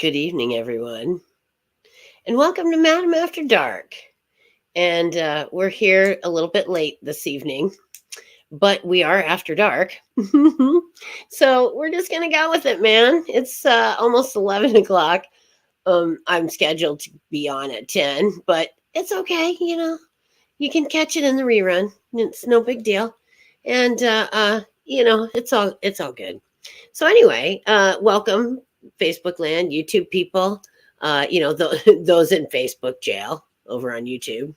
Good evening, everyone, and welcome to Madam After Dark. And we're here a little bit late this evening, but we are after dark. So we're just going to go with it, man. It's almost 11 o'clock. I'm scheduled to be on at 10, but it's okay. You can catch it in the rerun. It's no big deal. And, it's all good. So anyway, welcome Facebook land, YouTube people, those in Facebook jail over on YouTube.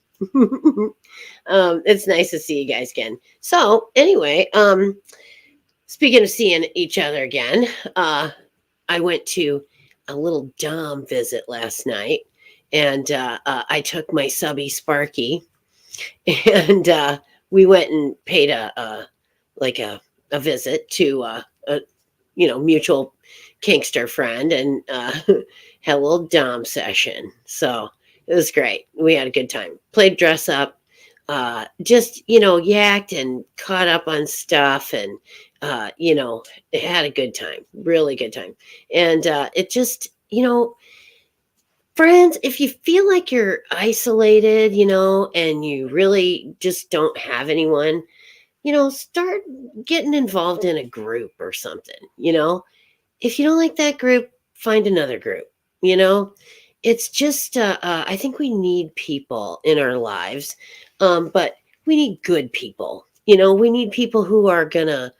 It's nice to see you guys again. So anyway, speaking of seeing each other again, I went to a little Dom visit last night, and I took my subby Sparky, and we went and paid a visit to a mutual Kinkster friend, and had a little Dom session. So it was great. We had a good time. Played dress up, just yacked and caught up on stuff, and had a good time. Really good time. And it just friends, if you feel like you're isolated, and you really just don't have anyone, start getting involved in a group or something. If you don't like that group, find another group. It's just, I think we need people in our lives, but we need good people. We need people who are going to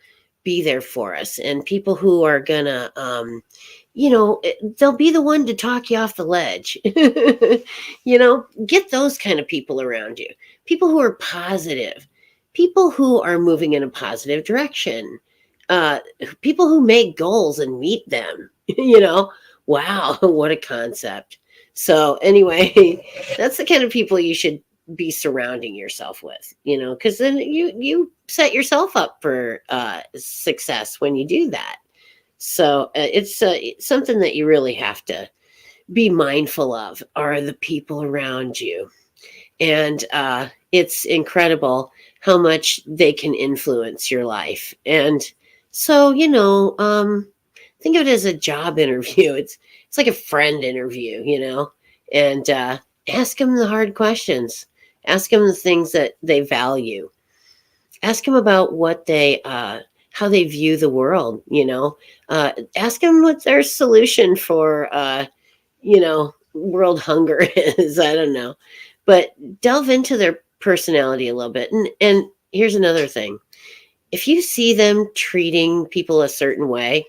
be there for us, and people who are going to, they'll be the one to talk you off the ledge. Get those kind of people around you, people who are positive, people who are moving in a positive direction, people who make goals and meet them. Wow, what a concept. So anyway, that's the kind of people you should be surrounding yourself with, because then you set yourself up for success when you do that. So it's something that you really have to be mindful of, are the people around you. And it's incredible how much they can influence your life. And so, think of it as a job interview. It's like a friend interview, and ask them the hard questions. Ask them the things that they value. Ask them about what they, how they view the world. Ask them what their solution for, world hunger is. I don't know, but delve into their personality a little bit. And here's another thing: if you see them treating people a certain way,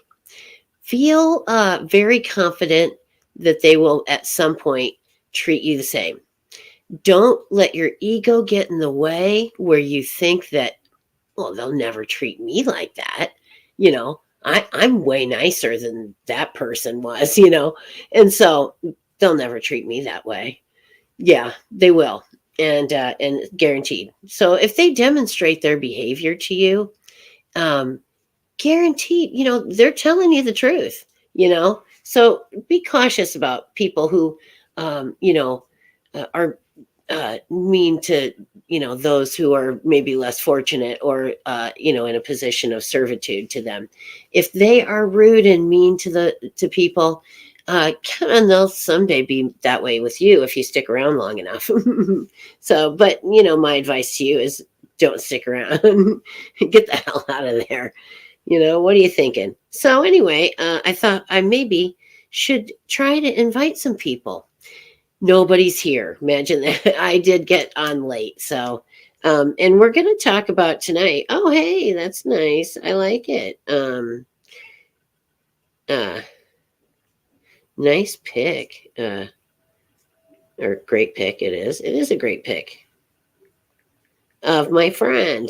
feel very confident that they will at some point treat you the same. Don't let your ego get in the way where you think that, well, they'll never treat me like that. I'm way nicer than that person was, and so they'll never treat me that way. Yeah, they will. And guaranteed. So if they demonstrate their behavior to you, guaranteed, they're telling you the truth, so be cautious about people who, are mean to, those who are maybe less fortunate, or, in a position of servitude to them. If they are rude and mean to people, they'll someday be that way with you if you stick around long enough. So, but, my advice to you is don't stick around. Get the hell out of there. What are you thinking? So anyway, I thought I maybe should try to invite some people. Nobody's here. Imagine that. I did get on late. So, and we're going to talk about tonight. Oh, hey, that's nice. I like it. Nice pick. Or great pick it is. It is a great pick of my friend.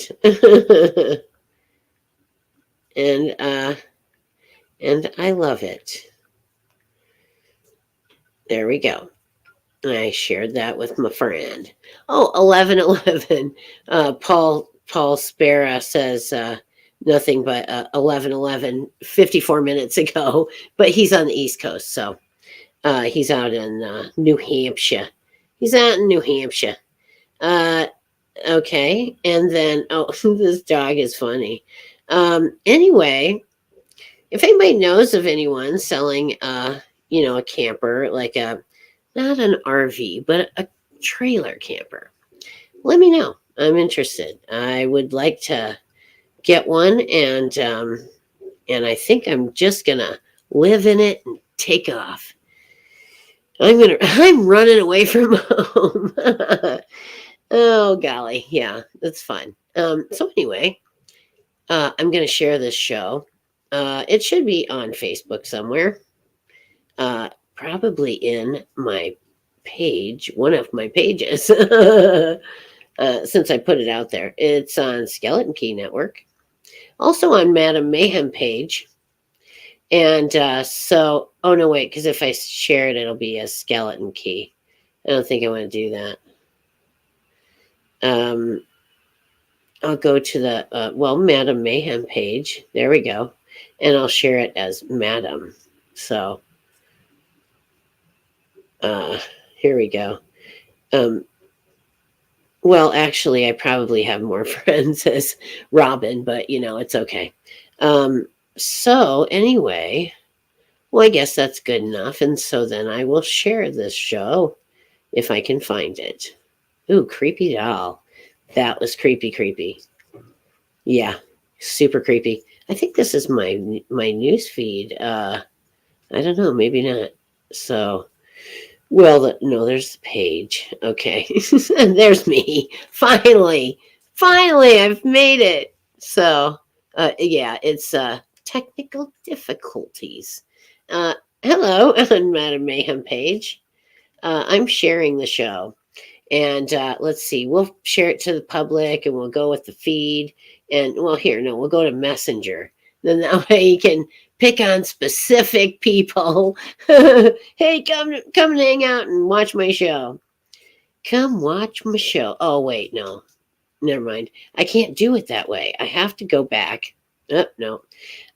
And I love it. There we go. I shared that with my friend. Oh, 11:11. Paul Spera says nothing but 11:11, 54 minutes ago. But he's on the East Coast, so he's out in New Hampshire. He's out in New Hampshire. Okay, and then this dog is funny. Anyway, if anybody knows of anyone selling a camper, like not an RV, but a trailer camper, let me know. I'm interested. I would like to get one, and I think I'm just gonna live in it and take off. I'm running away from home. Oh golly, yeah, that's fun. So anyway, I'm gonna share this show. It should be on Facebook somewhere. Probably in my page, one of my pages. Since I put it out there, it's on Skeleton Key Network, also on Madam Mayhem page. And oh no, wait, because if I share it, it'll be a skeleton key. I don't think I want to do that. I'll go to the, Madam Mayhem page. There we go. And I'll share it as Madam. So, here we go. Well, actually, I probably have more friends as Robin, but it's okay. So anyway, well, I guess that's good enough. And so then I will share this show if I can find it. Ooh, creepy doll. That was creepy. Yeah, super creepy. I think this is my news feed. I don't know, maybe not. So, well, no, there's the page. Okay, and there's me. Finally, I've made it. So, yeah, it's technical difficulties. Hello, on Madam Mayhem page. I'm sharing the show. And let's see, we'll share it to the public and we'll go with the feed. And we'll go to Messenger. Then that way you can pick on specific people. Hey, come and hang out and watch my show. Come watch my show. Oh, wait, no. Never mind. I can't do it that way. I have to go back. Oh, no.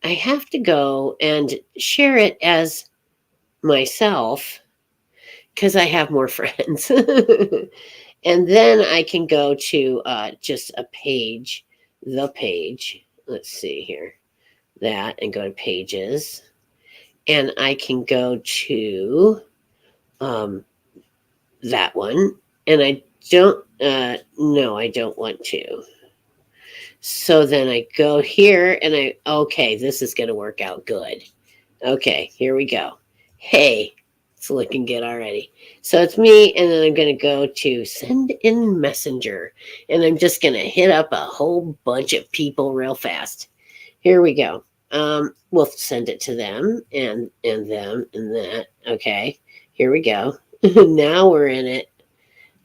I have to go and share it as myself because I have more friends. And then I can go to just a page, the page. Let's see here. That, and go to pages. And I can go to that one. And I don't, no, I don't want to. So then I go here and okay, this is going to work out good. Okay, here we go. Hey, it's looking good already. So it's me, and then I'm going to go to send in Messenger, and I'm just going to hit up a whole bunch of people real fast. Here we go. We'll send it to them and them and that. Okay, here we go. Now we're in it.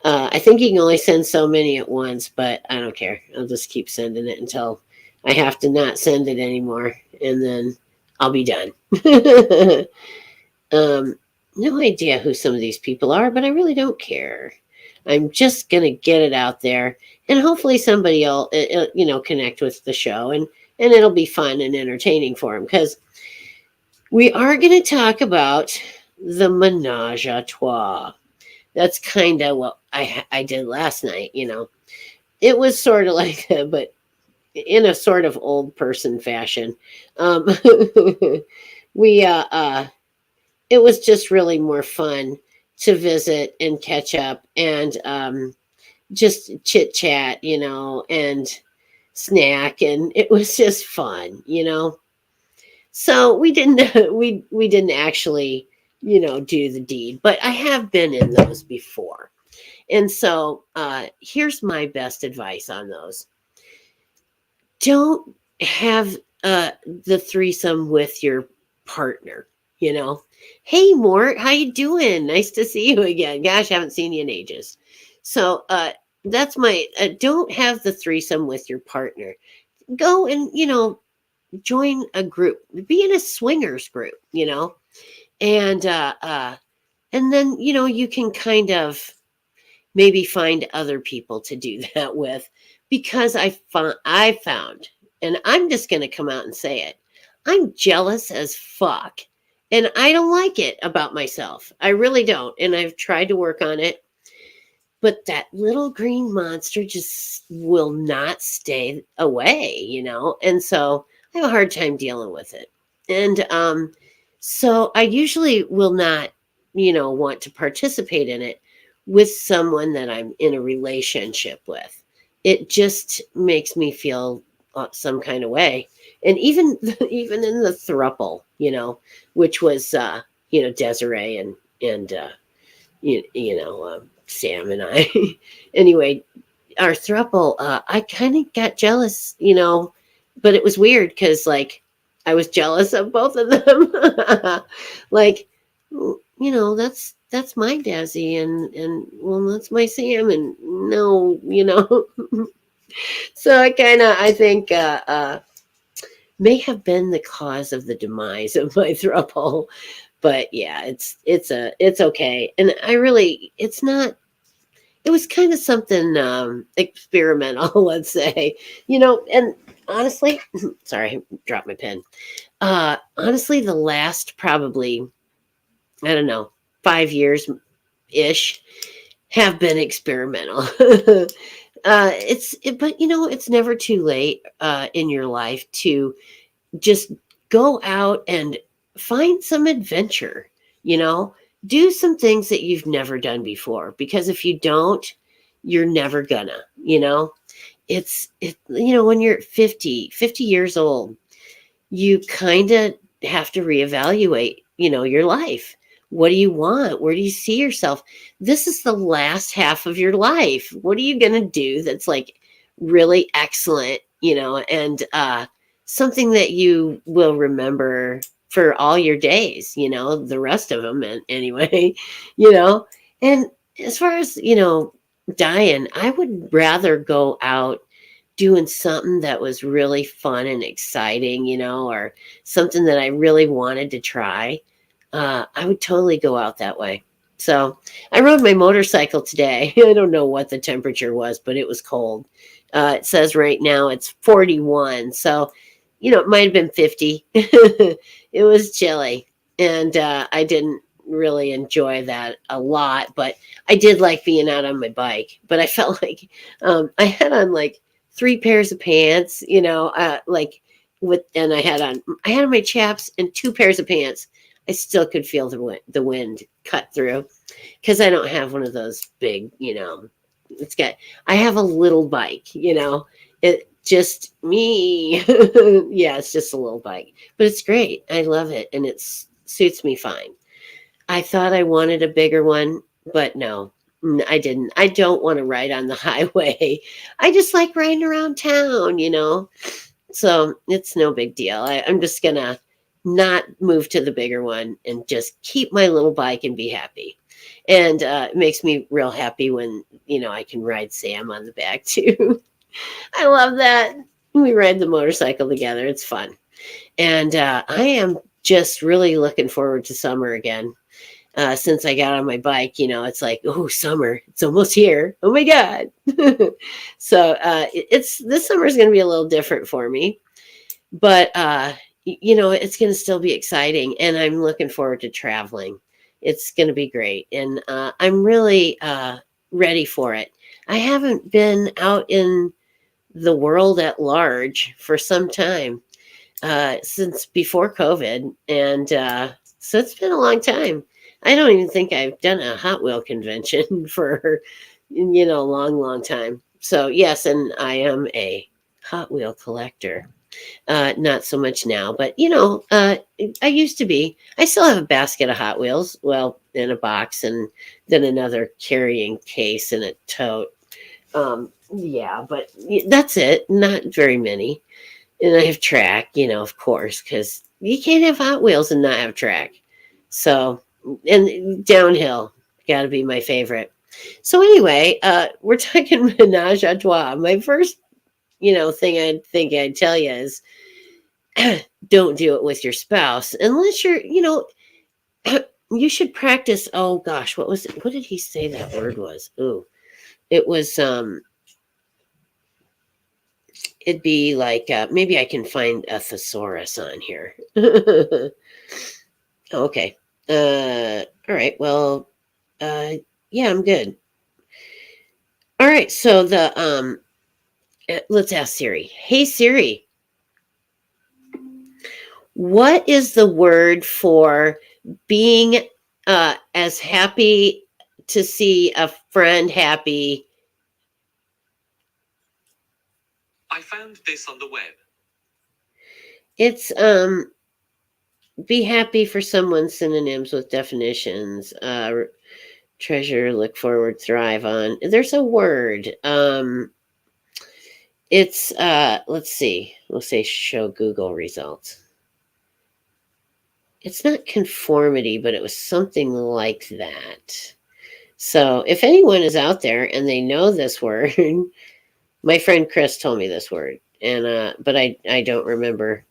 I think you can only send so many at once, but I don't care. I'll just keep sending it until I have to not send it anymore, and then I'll be done. No idea who some of these people are, but I really don't care. I'm just going to get it out there, and hopefully somebody will, connect with the show, and it'll be fun and entertaining for them, because we are going to talk about the Menage a Trois. That's kind of what I did last night, It was sort of like that, but in a sort of old person fashion. We it was just really more fun to visit and catch up and just chit chat, and snack, and it was just fun, So we didn't we didn't actually, do the deed, but I have been in those before. And so here's my best advice on those. Don't have the threesome with your partner. Hey Mort, how you doing? Nice to see you again. Gosh, I haven't seen you in ages. So that's my don't have the threesome with your partner. Go and join a group. Be in a swingers group. And then you can kind of maybe find other people to do that with, because I found, and I'm just going to come out and say it, I'm jealous as fuck. And I don't like it about myself. I really don't. And I've tried to work on it. But that little green monster just will not stay away, And so I have a hard time dealing with it. And So I usually will not, want to participate in it with someone that I'm in a relationship with. It just makes me feel some kind of way. And even even in the thruple, which was Desiree and Sam and I. Anyway, our throuple, I kind of got jealous, but it was weird because like I was jealous of both of them. Like, that's my Dazzy and well, that's my Sam, and no, so I think may have been the cause of the demise of my throuple. But yeah, it's okay, and it's not. It was kind of something experimental, let's say, and honestly, sorry, I dropped my pen. Honestly, the last probably, I don't know, 5 years ish have been experimental. But it's never too late in your life to just go out and find some adventure, you know, do some things that you've never done before. Because if you don't, you're never gonna, when you're 50 years old, you kind of have to reevaluate, your life. What do you want? Where do you see yourself? This is the last half of your life. What are you going to do that's like really excellent, and something that you will remember for all your days, the rest of them anyway, you know? And as far as, dying, I would rather go out doing something that was really fun and exciting, or something that I really wanted to try, I would totally go out that way. So I rode my motorcycle today. I don't know what the temperature was, but it was cold. It says right now it's 41. So, it might have been 50. It was chilly. And I didn't really enjoy that a lot, but I did like being out on my bike. But I felt like I had on like three pairs of pants, like and I had on my chaps and two pairs of pants. I still could feel the wind cut through because I don't have one of those big, it's got, I have a little bike, it just me. Yeah, it's just a little bike, but it's great. I love it and it suits me fine. I thought I wanted a bigger one, but no, I didn't. I don't want to ride on the highway. I just like riding around town, So it's no big deal. I'm just gonna not move to the bigger one and just keep my little bike and be happy. And it makes me real happy when I can ride Sam on the back too. I love that. We ride the motorcycle together. It's fun, and I am just really looking forward to summer again. Since I got on my bike, it's like, oh, summer, it's almost here. Oh my God. So it's this summer is going to be a little different for me, but it's going to still be exciting. And I'm looking forward to traveling. It's going to be great. And I'm really ready for it. I haven't been out in the world at large for some time, since before COVID. And so it's been a long time. I don't even think I've done a Hot Wheel convention for, a long, long time. So, yes, and I am a Hot Wheel collector. Not so much now, but, I used to be. I still have a basket of Hot Wheels, well, in a box, and then another carrying case and a tote. Yeah, but that's it. Not very many. And I have track, of course, because you can't have Hot Wheels and not have track. So, and downhill, got to be my favorite. So anyway, we're talking Menage a Trois. My first, thing I think I'd tell you is don't do it with your spouse unless you're, you should practice. Oh gosh, what was it? What did he say that word was? Ooh, it was it'd be like maybe I can find a thesaurus on here. Okay. All right. Well, yeah, I'm good. All right. So let's ask Siri. Hey Siri, What is the word for being as happy to see a friend happy? I found this on the web. It's be happy for someone, synonyms with definitions. Treasure, look forward, thrive on. There's a word. It's let's see. We'll say show Google results. It's not conformity, but it was something like that. So if anyone is out there and they know this word, my friend Chris told me this word, and but I don't remember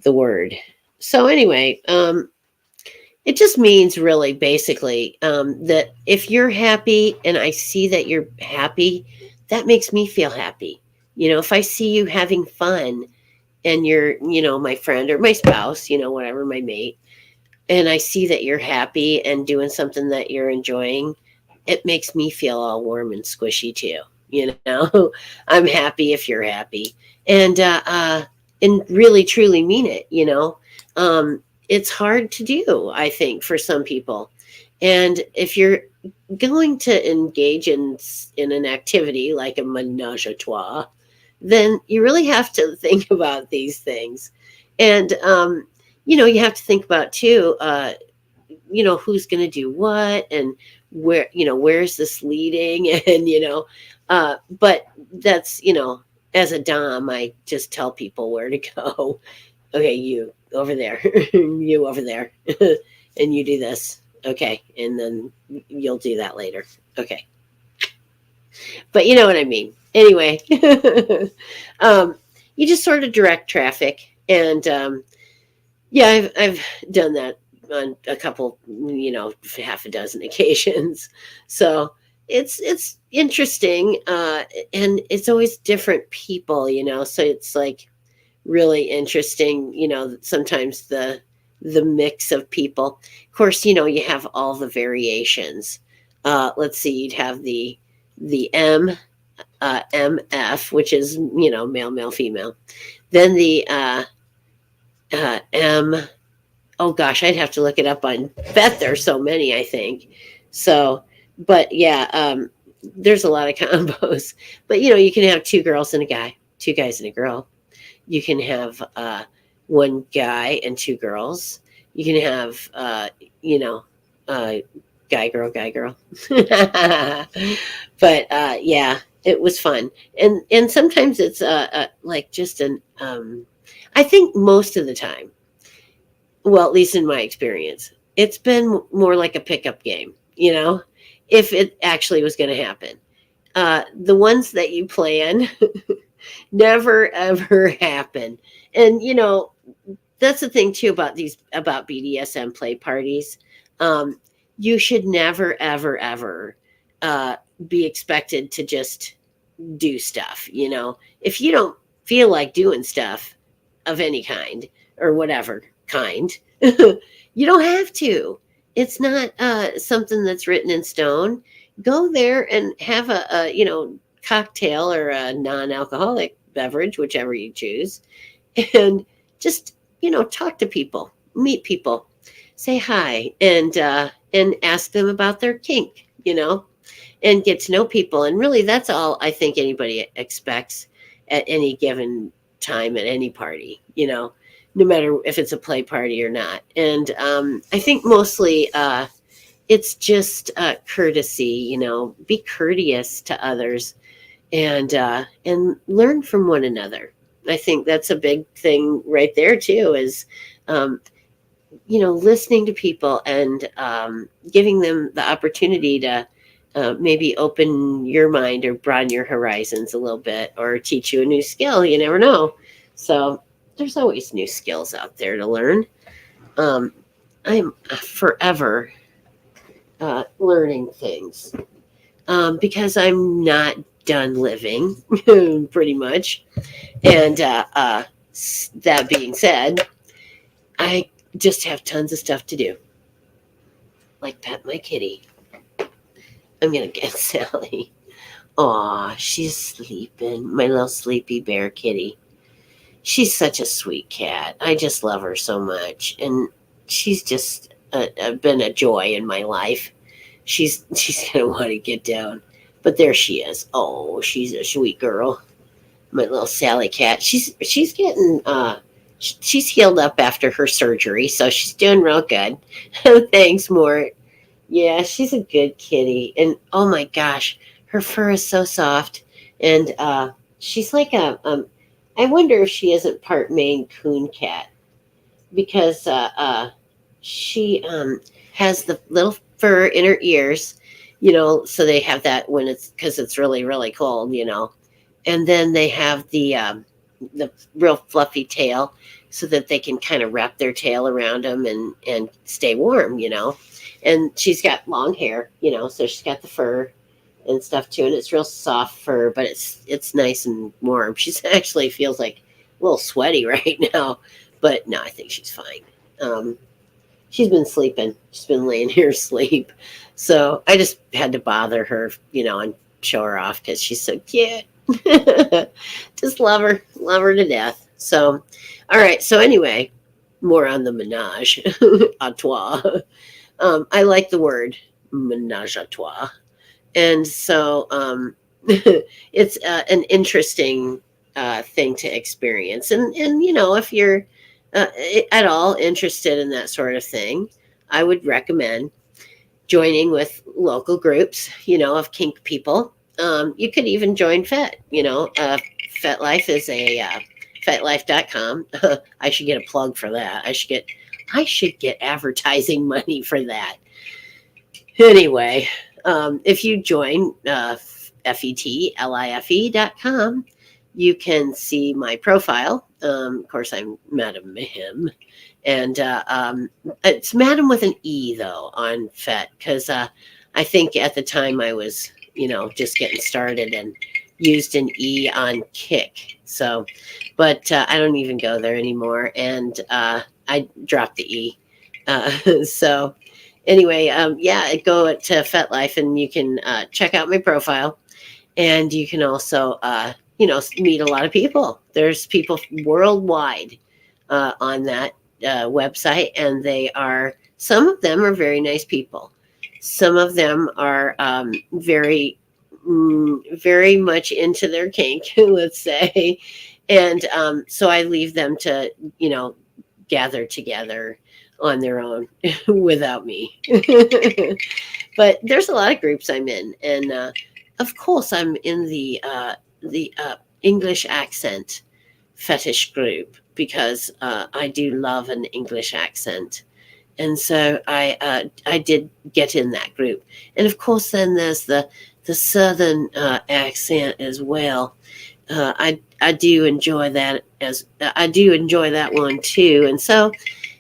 the word. So anyway, it just means really basically that if you're happy and I see that you're happy, that makes me feel happy. You know, if I see you having fun and you're, my friend or my spouse, whatever, my mate, and I see that you're happy and doing something that you're enjoying, it makes me feel all warm and squishy too. I'm happy if you're happy, and really truly mean it. It's hard to do, I think, for some people, and if you're going to engage in an activity like a menage a trois, then you really have to think about these things, and you have to think about too. Who's going to do what and where's this leading and but that's as a dom, I just tell people where to go. Okay, you over there, you over there, and you do this. Okay, and then you'll do that later. Okay, but you know what I mean. Anyway, um, you just sort of direct traffic, and yeah, I've done that on a couple, half a dozen occasions. So it's interesting, and it's always different people, So it's like really interesting, sometimes the mix of people. Of course, you have all the variations. Let's see, you'd have the MF, which is male, male, female. Then the M. Oh gosh, I'd have to look it up. On bet there's so many. I think so, but yeah, there's a lot of combos. But you can have two girls and a guy, two guys and a girl. You can have one guy and two girls. You can have you know uh, guy girl. But yeah, it was fun, and sometimes it's like just an. I think most of the time, well, at least in my experience, it's been more like a pickup game, if it actually was going to happen. The ones that you plan never ever happen. And, that's the thing too about BDSM play parties. Um, you should never, ever, ever uh, be expected to just do stuff, If you don't feel like doing stuff of any kind or whatever kind, you don't have to. It's not something that's written in stone. Go there and have a cocktail or a non-alcoholic beverage, whichever you choose, and just talk to people, meet people, say hi, and ask them about their kink, and get to know people. And really, that's all I think anybody expects at any given time at any party, no matter if it's a play party or not. And I think mostly it's just courtesy, be courteous to others, and learn from one another. I think that's a big thing right there too. Is um, listening to people and giving them the opportunity to maybe open your mind or broaden your horizons a little bit or teach you a new skill. You never know. So there's always new skills out there to learn. Um, I'm forever learning things because I'm not done living, pretty much. And that being said, I just have tons of stuff to do, like pet my kitty. I'm gonna get Sally. Aw, she's sleeping. My little sleepy bear kitty. she's such a sweet cat. I just love her so much, and she's just been a joy in my life. She's gonna want to get down, but there she is. Oh, she's a sweet girl, my little Sally cat. She's getting she's healed up after her surgery, so she's doing real good. Thanks, Mort. Yeah, she's a good kitty, and oh my gosh, her fur is so soft, and she's like a. I wonder if she isn't part Maine Coon cat because she has the little fur in her ears, so they have that when it's because it's really really cold, and then they have the real fluffy tail so that they can kind of wrap their tail around them and stay warm, and she's got long hair, so she's got the fur and stuff too, and it's real soft fur, but it's nice and warm. She's actually feels like a little sweaty right now, but no, I think she's fine. um she's been sleeping. She's been laying here asleep. So I just had to bother her, and show her off because she's so cute. Just love her to death. So, all right. So anyway, more on the menage a trois. I like the word menage a trois, and so it's an interesting thing to experience. And if you're uh, at all interested in that sort of thing, I would recommend joining with local groups, of kink people. You could even join FET. FetLife is a FetLife.com. I should get a plug for that. I should get advertising money for that. Anyway, if you join FetLife.com, you can see my profile. Of course, I'm Madam Mayhem. And it's Madam with an E, though, on FET, because I think at the time I was, just getting started and used an E on Kick. So, but I don't even go there anymore. And I dropped the E. So, anyway, yeah, go to FetLife and you can check out my profile. And you can also, meet a lot of people. There's people worldwide on that website, and some of them are very nice people. Some of them are very much into their kink, let's say. And so I leave them to, gather together on their own without me. But there's a lot of groups I'm in, and of course I'm in the English accent fetish group because I do love an English accent, and so I did get in that group, and of course then there's the southern accent as well. I do enjoy that one too, and so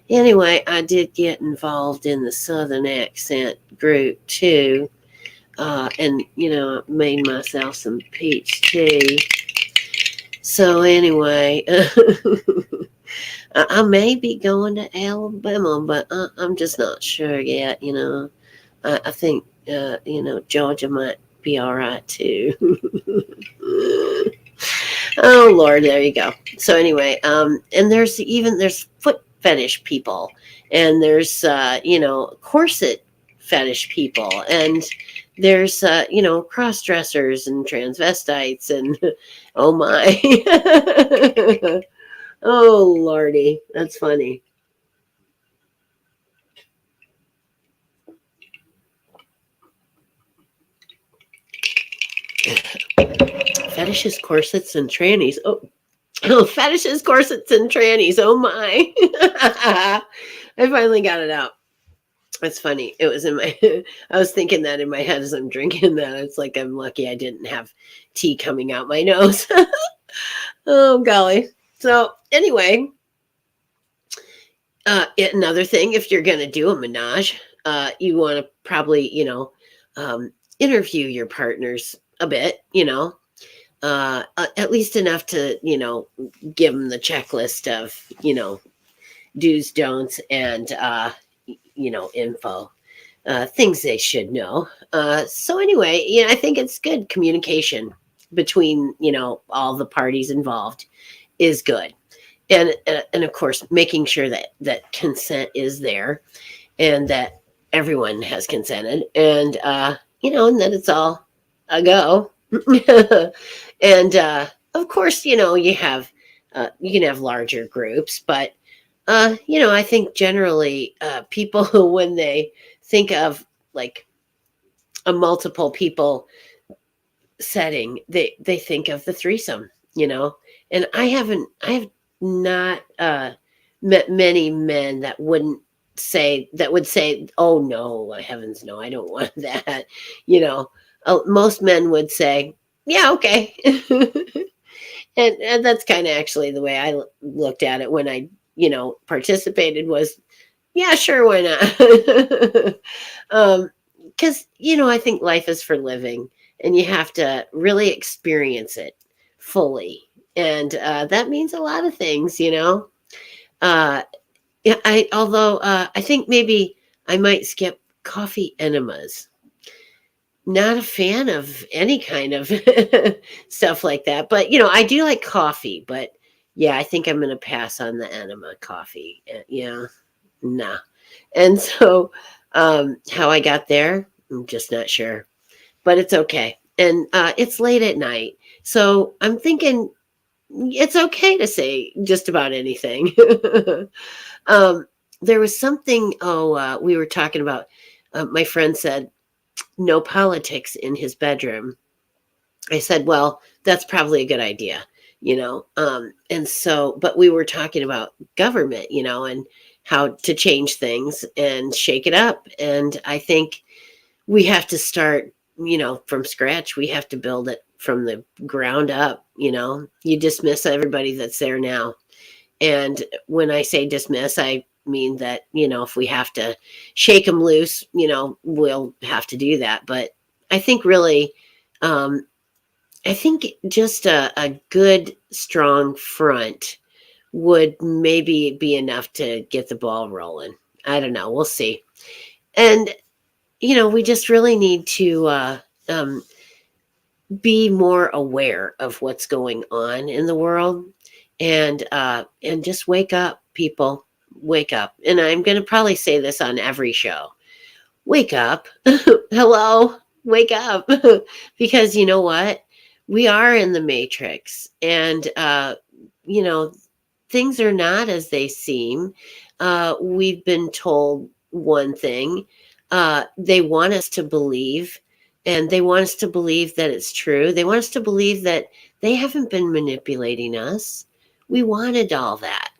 anyway, I did get involved in the southern accent group too, and made myself some peach tea. So anyway, I may be going to Alabama, but I'm just not sure yet. I think Georgia might be all right too. Oh Lord, there you go. So anyway, and there's foot fetish people, and there's corset fetish people, and there's cross dressers and transvestites, and oh my. Oh Lordy, that's funny. Fetishes, corsets, and trannies. Oh, fetishes, corsets, and trannies. Oh my. I finally got it out. That's funny. It was in my, I was thinking that in my head as I'm drinking that. It's like I'm lucky I didn't have tea coming out my nose. Oh, golly. So, anyway, another thing, if you're going to do a menage, you want to probably, interview your partners a bit, at least enough to, give them the checklist of, do's, don'ts, and, info, things they should know. So anyway, I think it's good communication between, all the parties involved is good. and of course making sure that consent is there, and that everyone has consented, and and that it's all a go. And of course, you can have larger groups, but I think generally people when they think of like a multiple people setting, they think of the threesome, and I have not met many men that would say, oh no, heavens no, I don't want that. you know Most men would say, yeah, okay. And that's kind of actually the way I looked at it when I participated, was, yeah, sure, why not? Because I think life is for living, and you have to really experience it fully, and that means a lot of things. uh yeah, I think maybe I might skip coffee enemas. Not a fan of any kind of stuff like that, but I do like coffee. But yeah, I think I'm gonna pass on the enema coffee. Yeah, nah. And so, how I got there, I'm just not sure, but it's okay. And it's late at night, so I'm thinking it's okay to say just about anything. um, there was something. Oh, we were talking about. My friend said no politics in his bedroom. I said, well, that's probably a good idea, and so, but we were talking about government, and how to change things and shake it up. And I think we have to start, from scratch. We have to build it from the ground up. You dismiss everybody that's there now. And when I say dismiss, I mean that, if we have to shake them loose, we'll have to do that. But I think really, um, I think just a good, strong front would maybe be enough to get the ball rolling. I don't know. We'll see. And, we just really need to be more aware of what's going on in the world, and just wake up, people. Wake up. And I'm going to probably say this on every show. Wake up. Hello, wake up. Because you know what? We are in the matrix, and you know, things are not as they seem. We've been told one thing. They want us to believe, and they want us to believe that it's true. They want us to believe that they haven't been manipulating us. We wanted all that,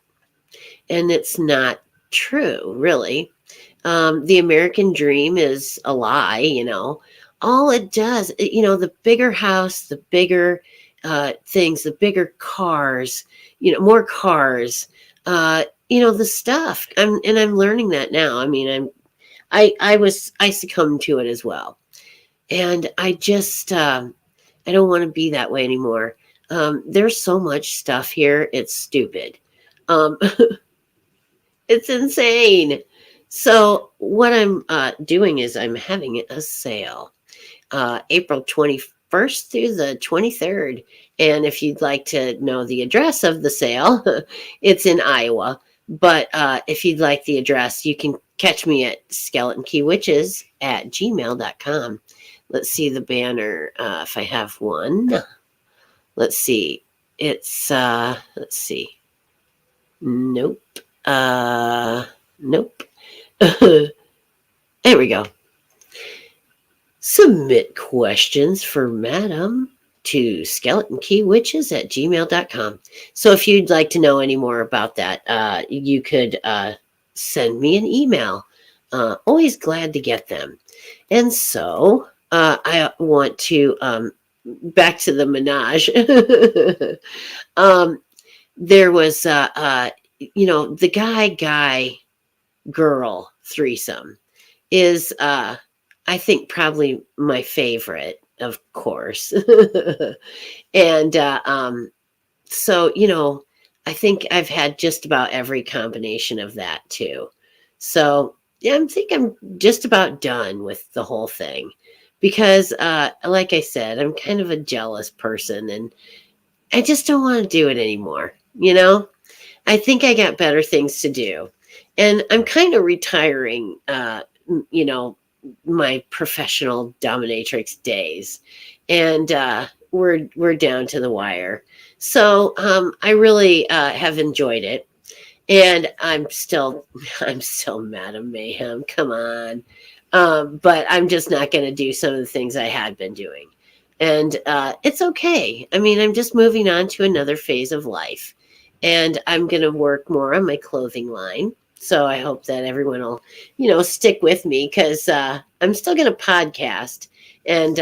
and it's not true, really. The American dream is a lie. All it does, the bigger house, the bigger things, the bigger cars, more cars, the stuff. I'm learning that now. I mean, I succumbed to it as well. And I just, I don't want to be that way anymore. There's so much stuff here. It's stupid. Um, it's insane. So what I'm doing is I'm having a sale, April 21st through the 23rd. And if you'd like to know the address of the sale, it's in Iowa. But if you'd like the address, you can catch me at skeletonkeywitches@gmail.com. Let's see the banner, if I have one. Let's see. It's, let's see. Nope. Nope. There we go. Submit questions for Madam to skeletonkeywitches@gmail.com. So if you'd like to know any more about that, you could send me an email. Always glad to get them. And so I want to, back to the Menage. There was, the guy girl threesome is, I think, probably my favorite, of course. And so, I think I've had just about every combination of that too. So yeah, I think I'm just about done with the whole thing, because like I said, I'm kind of a jealous person, and I just don't want to do it anymore. I think I got better things to do. And I'm kind of retiring, you know, my professional dominatrix days. And we're down to the wire. So I really have enjoyed it. And I'm still I'm still Madam Mayhem. Come on. But I'm just not going to do some of the things I had been doing. And it's okay. I mean, I'm just moving on to another phase of life. And I'm going to work more on my clothing line. So I hope that everyone will, stick with me because I'm still going to podcast. And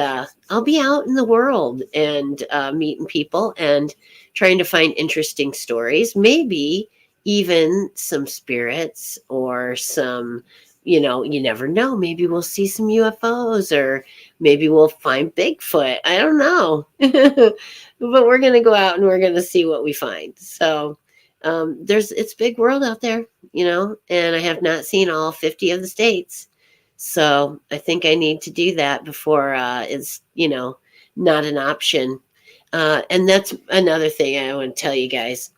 I'll be out in the world and meeting people and trying to find interesting stories. Maybe even some spirits or some, you never know. Maybe we'll see some UFOs or maybe we'll find Bigfoot. I don't know. But we're going to go out and we're going to see what we find. So it's a big world out there, and I have not seen all 50 of the states. So I think I need to do that before it's, not an option. And that's another thing I want to tell you guys.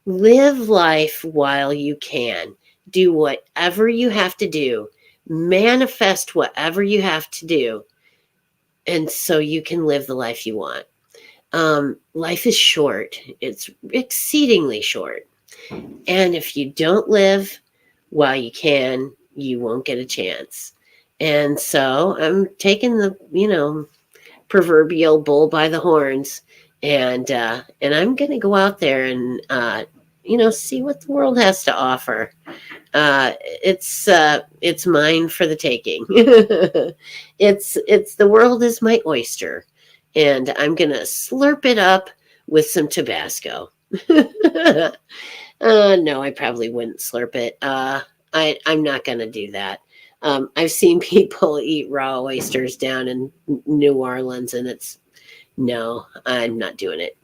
Live life while you can. Do whatever you have to do. Manifest whatever you have to do. And so you can live the life you want. Life is short. It's exceedingly short. And if you don't live while you can, you won't get a chance. And so I'm taking the, proverbial bull by the horns, and I'm going to go out there and see what the world has to offer. It's mine for the taking. It's the world is my oyster, and I'm going to slurp it up with some Tabasco. No, I probably wouldn't slurp it. I'm not going to do that. I've seen people eat raw oysters down in New Orleans, and no, I'm not doing it.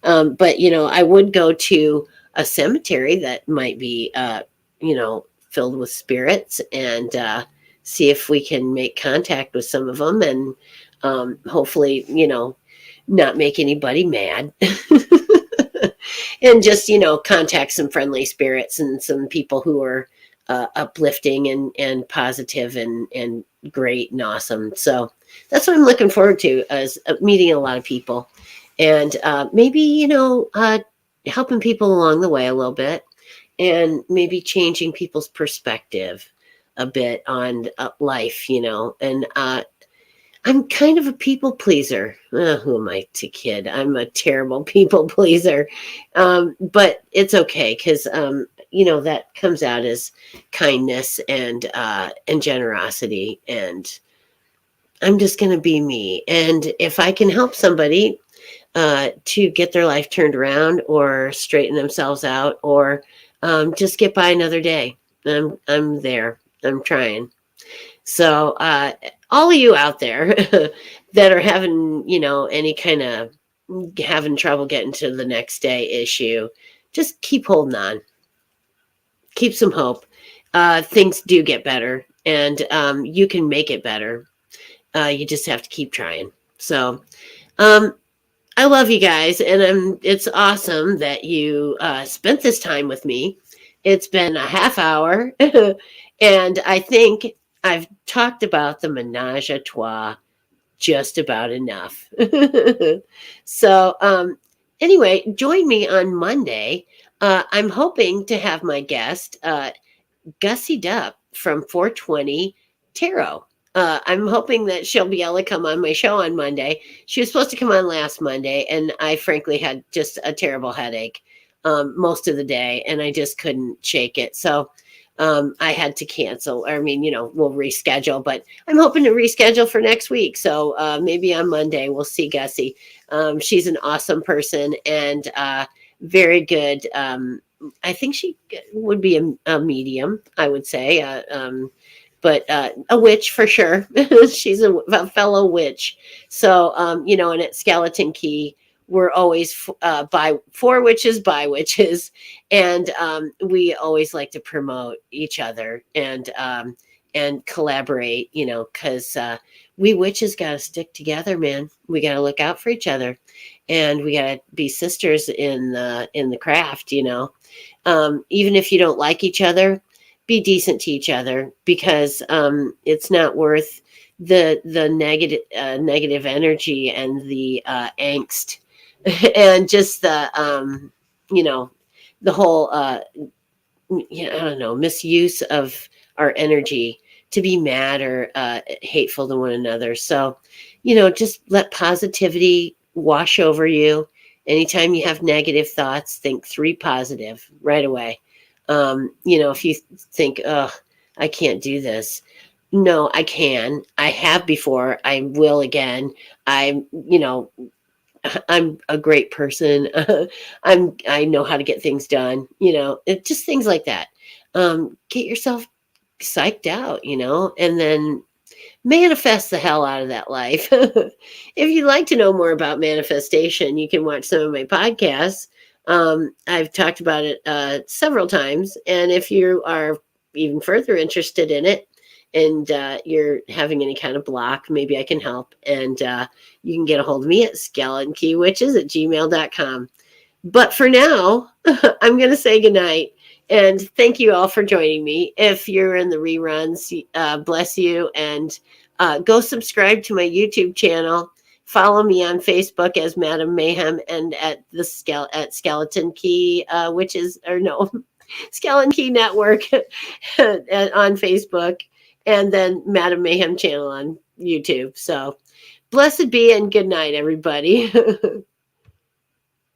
But, I would go to a cemetery that might be, filled with spirits and see if we can make contact with some of them and hopefully, not make anybody mad. And just, contact some friendly spirits and some people who are uplifting and positive and great and awesome. So that's what I'm looking forward to, is meeting a lot of people and maybe, helping people along the way a little bit and maybe changing people's perspective a bit on life, and I'm kind of a people pleaser. Who am I to kid? I'm a terrible people pleaser. But it's okay because, that comes out as kindness and generosity. And I'm just going to be me. And if I can help somebody to get their life turned around or straighten themselves out or just get by another day, I'm there. I'm trying. So all of you out there that are having, any kind of having trouble getting to the next day issue, just keep holding on. Keep some hope. Things do get better and you can make it better. You just have to keep trying. So I love you guys, and it's awesome that you spent this time with me. It's been a half hour, and I think I've talked about the Menage a Trois just about enough. So, anyway, join me on Monday. I'm hoping to have my guest, Gussie Dupp from 420 Tarot. I'm hoping that she'll be able to come on my show on Monday. She was supposed to come on last Monday, and I frankly had just a terrible headache most of the day, and I just couldn't shake it. So I had to cancel. I mean, we'll reschedule, but I'm hoping to reschedule for next week. So maybe on Monday we'll see Gussie. She's an awesome person and very good. I think she would be a medium, I would say. But a witch for sure. She's a fellow witch. So, and at Skeleton Key, we're always for witches, by witches. And we always like to promote each other. And and collaborate, because we witches got to stick together, man. We got to look out for each other, and we got to be sisters in the craft, even if you don't like each other, be decent to each other, because it's not worth the negative energy and the angst and just you know the whole I don't know, misuse of our energy to be mad or hateful to one another. So, just let positivity wash over you. Anytime you have negative thoughts, think three positive right away. If you think, oh, I can't do this. No, I can. I have before. I will again. I'm a great person. I know how to get things done. Just things like that. Get yourself psyched out, and then manifest the hell out of that life. If you'd like to know more about manifestation, you can watch some of my podcasts. I've talked about it several times, and if you are even further interested in it, and you're having any kind of block, maybe I can help. And you can get a hold of me at skeletonkeywitches@gmail.com. But for now, I'm going to say goodnight. And thank you all for joining me. If you're in the reruns, bless you. And go subscribe to my YouTube channel. Follow me on Facebook as Madam Mayhem, and at Skeleton Key Witches, or no, Skeleton Key Network on Facebook, and then Madam Mayhem channel on YouTube. So blessed be and good night, everybody.